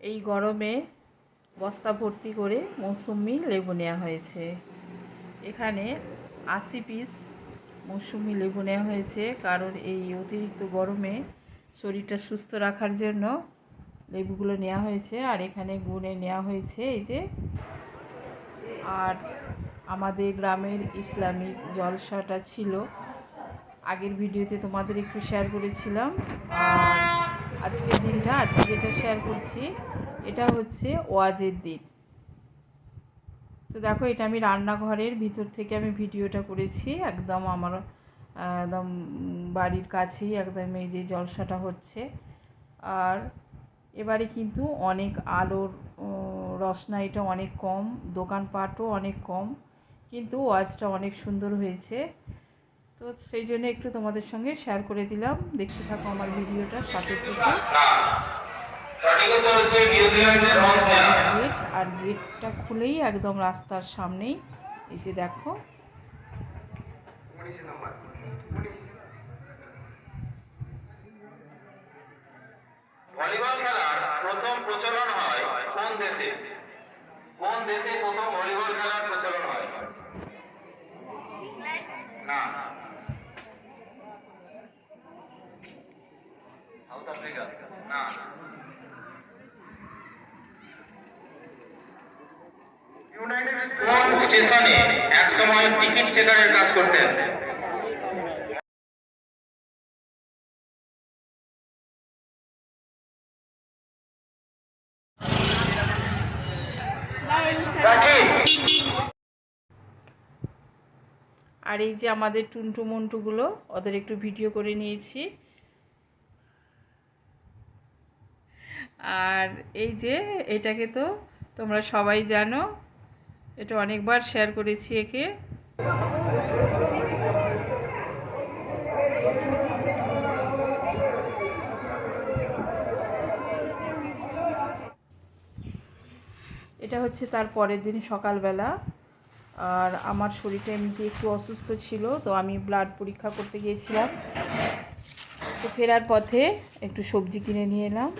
এই গরমে বস্তা ভর্তি করে মৌসুমি লেবু নেওয়া হয়েছে। এখানে 80 পিস মৌসুমি লেবু নেওয়া হয়েছে, কারণ এই অতিরিক্ত গরমে শরীরটা সুস্থ রাখার জন্য লেবুগুলো নেওয়া হয়েছে। আর এখানে গুনে নেওয়া হয়েছে এই যে। আর আমাদের গ্রামের ইসলামিক জলসাটা ছিল, আগের ভিডিওতে তোমাদের একটু শেয়ার করেছিলাম। আর আজকের দিনটা, আজকে যেটা শেয়ার করছি, এটা হচ্ছে ওয়াজের দিন। তো দেখো, এটা আমি রান্নাঘরের ভিতর থেকে আমি ভিডিওটা করেছি, একদম আমার একদম বাড়ির কাছেই একদম এই যে জলসাটা হচ্ছে। আর এবারে কিন্তু অনেক আলোর রসনাইটা অনেক কম, দোকানপাটও অনেক কম, কিন্তু ওয়াজটা অনেক সুন্দর হয়েছে। তো সেই জন্য একটু তোমাদের সঙ্গে শেয়ার করে দিলাম। দেখতে থাকো আমার ভিডিওটা সাথে থেকে। গেট, আর গেটটা খুলেই একদম রাস্তার সামনেই এই যে দেখো। ভলিবল খেলার প্রথম প্রচলন হয় কোন দেশে? কোন দেশে প্রথম ভলিবল খেলার প্রচলন হয়? না, সাউথ আফ্রিকা। না, কোন স্টেশনে একসময় টিকিট চেকারের কাজ করতেন? আর এই যে আমাদের টুনটু মন্টুগুলো, ওদের একটু ভিডিও করে নিয়েছি। আর এই যে এটাকে তো তোমরা সবাই জানো, এটা অনেকবার শেয়ার করেছি একে। এটা হচ্ছে তার পরের দিন সকালবেলা। আর আমার শরীরটা এমনিতে একটু অসুস্থ ছিল, তো আমি ব্লাড পরীক্ষা করতে গিয়েছিলাম। তো ফেরার পথে একটু সবজি কিনে নিয়ে এলাম,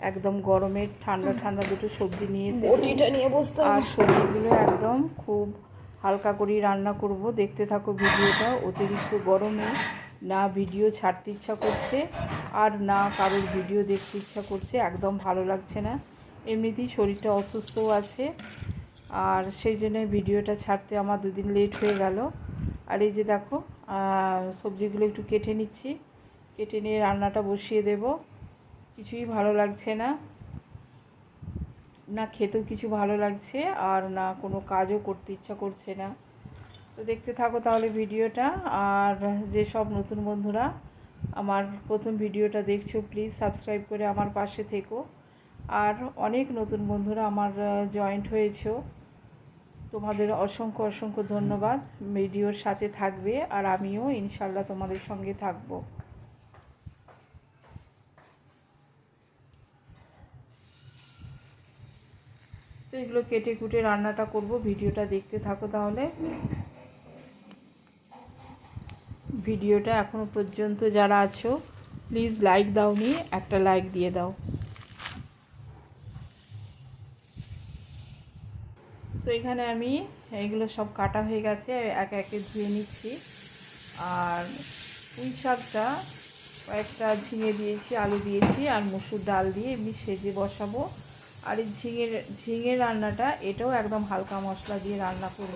একদম গরমের ঠান্ডা ঠান্ডা দুটো সবজি নিয়ে এসেছি। আর সবজিগুলো একদম খুব হালকা করেই রান্না করব। দেখতে থাকো ভিডিওটা। অতিরিক্ত গরমে না ভিডিও ছাড়তে ইচ্ছা করছে, আর না কারোর ভিডিও দেখতে ইচ্ছা করছে, একদম ভালো লাগছে না। এমনিতেই শরীরটা অসুস্থও আছে, আর সেই জন্য ভিডিওটা ছাড়তে আমার দুদিন লেট হয়ে গেল। আর এই যে দেখো, সবজিগুলো একটু কেটে নিচ্ছি, কেটে নিয়ে রান্নাটা বসিয়ে দেব। কিছুই ভালো লাগছে না, না খেতেও কিছু ভালো লাগছে, আর না কোনো কাজও করতে ইচ্ছা করছে না। তো দেখতে থাকো তাহলে ভিডিওটা। আর যেসব নতুন বন্ধুরা আমার প্রথম ভিডিওটা দেখছো, প্লিজ সাবস্ক্রাইব করে আমার পাশে থেকো। আর অনেক নতুন বন্ধুরা আমার জয়েন্ট হয়েছো, তোমাদের অসংখ্য অসংখ্য ধন্যবাদ। ভিডিওর সাথে থাকবে, আর আমিও ইনশাল্লাহ তোমাদের সঙ্গে থাকবো। তো এগুলো কেটে কুটে রান্নাটা করব, ভিডিওটা দেখতে থাকো তাহলে। ভিডিওটা এখনো পর্যন্ত যারা আছো, প্লিজ লাইক দাওনি, একটা লাইক দিয়ে দাও। তো এখানে আমি এগুলো সব কাটা হয়ে গেছে, একে একে ধুয়ে নিচ্ছি। আর পুঁই শাকটা কয়েকটা ঝিঙে দিয়েছি, আলু দিয়েছি, আর মসুর ডাল দিয়ে এমনি সেজে বসাবো। আর এই ঝিঙে রান্নাটা, এটাও একদম হালকা মশলা দিয়ে রান্না করব।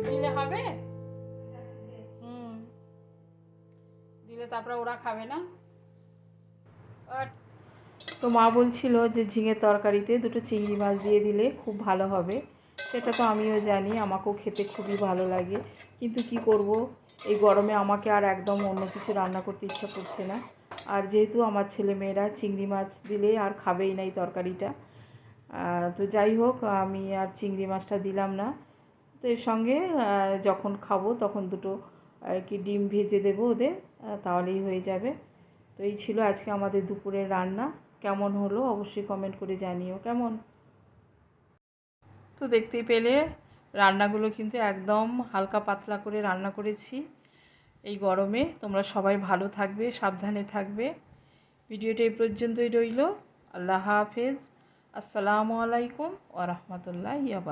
দিলে হবে? দিলে তারপরে ওরা খাবে না। তো মা বলছিল যে ঝিঙের তরকারিতে দুটো চিংড়ি মাছ দিয়ে দিলে খুব ভালো হবে। সেটা তো আমিও জানি, আমাকেও খেতে খুবই ভালো লাগে, কিন্তু কি করব, এই গরমে আমাকে আর একদম অন্য কিছু রান্না করতে ইচ্ছা করছে না। আর যেহেতু আমার ছেলেমেয়েরা চিংড়ি মাছ দিলে আর খাবেই না এই তরকারিটা, তো যাই হোক আমি আর চিংড়ি মাছটা দিলাম না। তো এর সঙ্গে যখন খাবো তখন দুটো আর কি ডিম ভেজে দেবো ওদের, তাহলেই হয়ে যাবে। তো এই ছিল আজকে আমাদের দুপুরের রান্না। কেমন হলো অবশ্যই কমেন্ট করে জানিও কেমন। তো দেখতেই পেলে রান্নাগুলো কিন্তু একদম হালকা পাতলা করে রান্না করেছি এই গরমে। তোমরা সবাই ভালো থাকবে, সাবধানে থাকবে। ভিডিওটা এই পর্যন্তই রইল। আল্লাহ হাফেজ। আসসালামু আলাইকুম ওয়া রাহমাতুল্লাহি ওয়া বারাকাতুহু।